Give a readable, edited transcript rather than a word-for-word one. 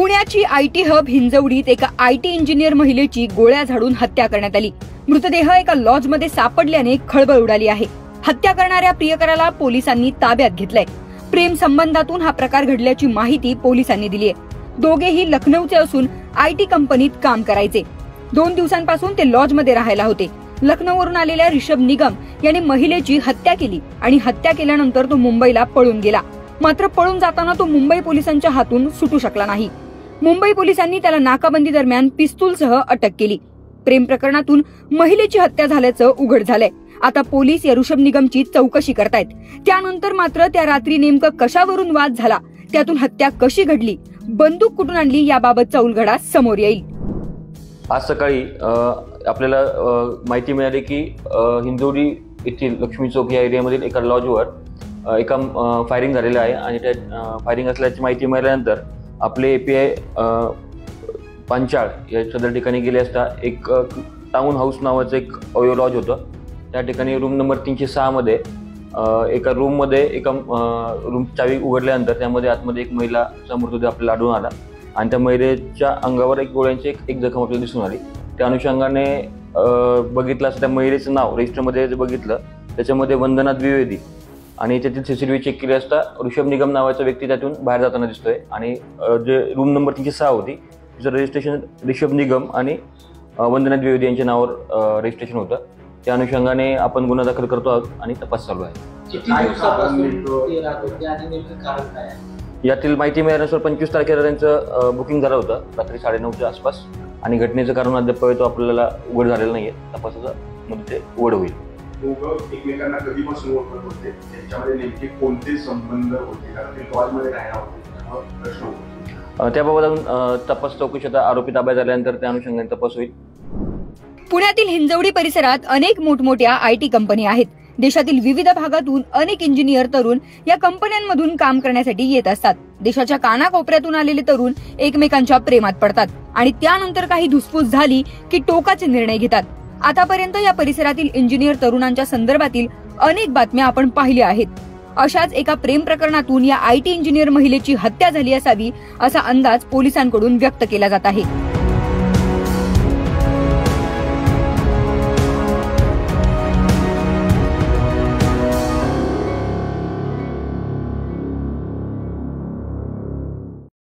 पुण्याची IT hub हिंजवडीत एका IT engineer महिलेची गोळ्या झाडून हत्या करण्यात आली। मृतदेह एका लॉजमध्ये सापडल्याने खळबळ उडाली आहे। हत्या करणाऱ्या प्रियकराला पोलिसांनी ताब्यात घेतलंय। प्रेम संबंधातून हा प्रकार घडल्याची माहिती पोलिसांनी दिली आहे। दोघेही लखनौचे असून आयटी कंपनीत काम करायचे। 2 दिवसांपासून ते लॉजमध्ये राहायला होते। लखनौवरून आलेल्या ऋषभ निगम याने महिलेची हत्या केली आणि हत्या केल्यानंतर तो मुंबईला पळून गेला। मात्र पळून जाताना तो मुंबई पोलिसांच्या हातून सुटू शकला नाही। मुंबई पोलिसांनी त्याला नाकाबंदी दरम्यान पिस्तूलसह अटक केली। प्रेम प्रकरणातून महिलेची हत्या झाल्याचं उघड झालंय। आता पोलीस या ऋषभ निगमची चौकशी करतायत। त्यानंतर मात्र त्या रात्री नेमकं कशावरून वाद झाला, त्यातून हत्या कशी घडली, बंदूक कुठून आणली याबाबतचा उलगडा समोर येईल। आज सकाळी आपल्याला माहिती मिळाली की हिंजवडी येथील लक्ष्मी चौक या एरियामधील एका लॉजवर एका फायरिंग झालेलं आहे आणि त्या फायरिंग असल्याची माहिती मिळाल्यानंतर आपले एपीआय पांचाळ या सदर ठिकाणी गेले असता एक टाउन हाऊस नावाचं एक ओयो लॉज होतं। त्या ठिकाणी रूम नंबर 306 मध्ये एका रूममध्ये एका रूम चावी उघडल्यानंतर त्यामध्ये आतमध्ये एक महिलाचा मृतदेह आपल्याला आढळून आला आणि त्या महिलेच्या अंगावर एक गोळ्यांची एक जखम आपल्याला दिसून आली। त्या अनुषंगाने बघितलं असं त्या महिलेचं नाव रजिस्टरमध्ये बघितलं, त्याच्यामध्ये वंदना द्विवेदी आणि त्यातील सीसीटीव्ही चेक केले असता ऋषभ निगम नावाचा व्यक्ती त्यातून बाहेर जाताना दिसतोय आणि जे रूम नंबर 306 होती तिचं रजिस्ट्रेशन ऋषभ निगम आणि वंदना द्विवेदी यांच्या नावावर रजिस्ट्रेशन होतं। त्या अनुषंगाने आपण गुन्हा दाखल करतो आहोत आणि तपास चालू आहे। यातील माहिती मिळाल्यानुसार 25 तारखेला त्यांचं बुकिंग झालं होतं रात्री 9:30च्या आसपास आणि घटनेचं कारण अद्याप आपल्याला उघड झालेलं नाहीये। तपासाचा मध्ये उघड होईल। एकमेकांना कधीपासून ओळखत होते, त्यांच्यामध्ये नेमके कोणते संबंध होते, कारण ते लॉजमध्ये राहणार होते, प्रश्न होता। त्याबाबत तपास चौकशी आता आरोपी ताब्यात आल्यानंतर त्या अनुषंगाने तपास होईल। पुण्यातील हिंजवडी परिसरात अनेक मोठमोठ्या आयटी कंपनी आहेत। देशातील विविध भागातून अनेक इंजिनियर तरुण या कंपन्यांमधून काम करण्यासाठी येत असतात। देशाच्या कानाकोपऱ्यातून आलेले तरुण एकमेकांच्या प्रेमात पडतात आणि त्यानंतर काही धुसफूस झाली की टोकाचे निर्णय घेतात। आतापर्यंत या परिसरातील इंजिनियर तरुणांच्या संदर्भातील अनेक बातम्या आपण पाहिल्या आहेत। अशाच एका प्रेम प्रकरणातून या आयटी इंजिनियर महिलेची हत्या झाली असावी असा अंदाज पोलिसांकडून व्यक्त केला जात आहे।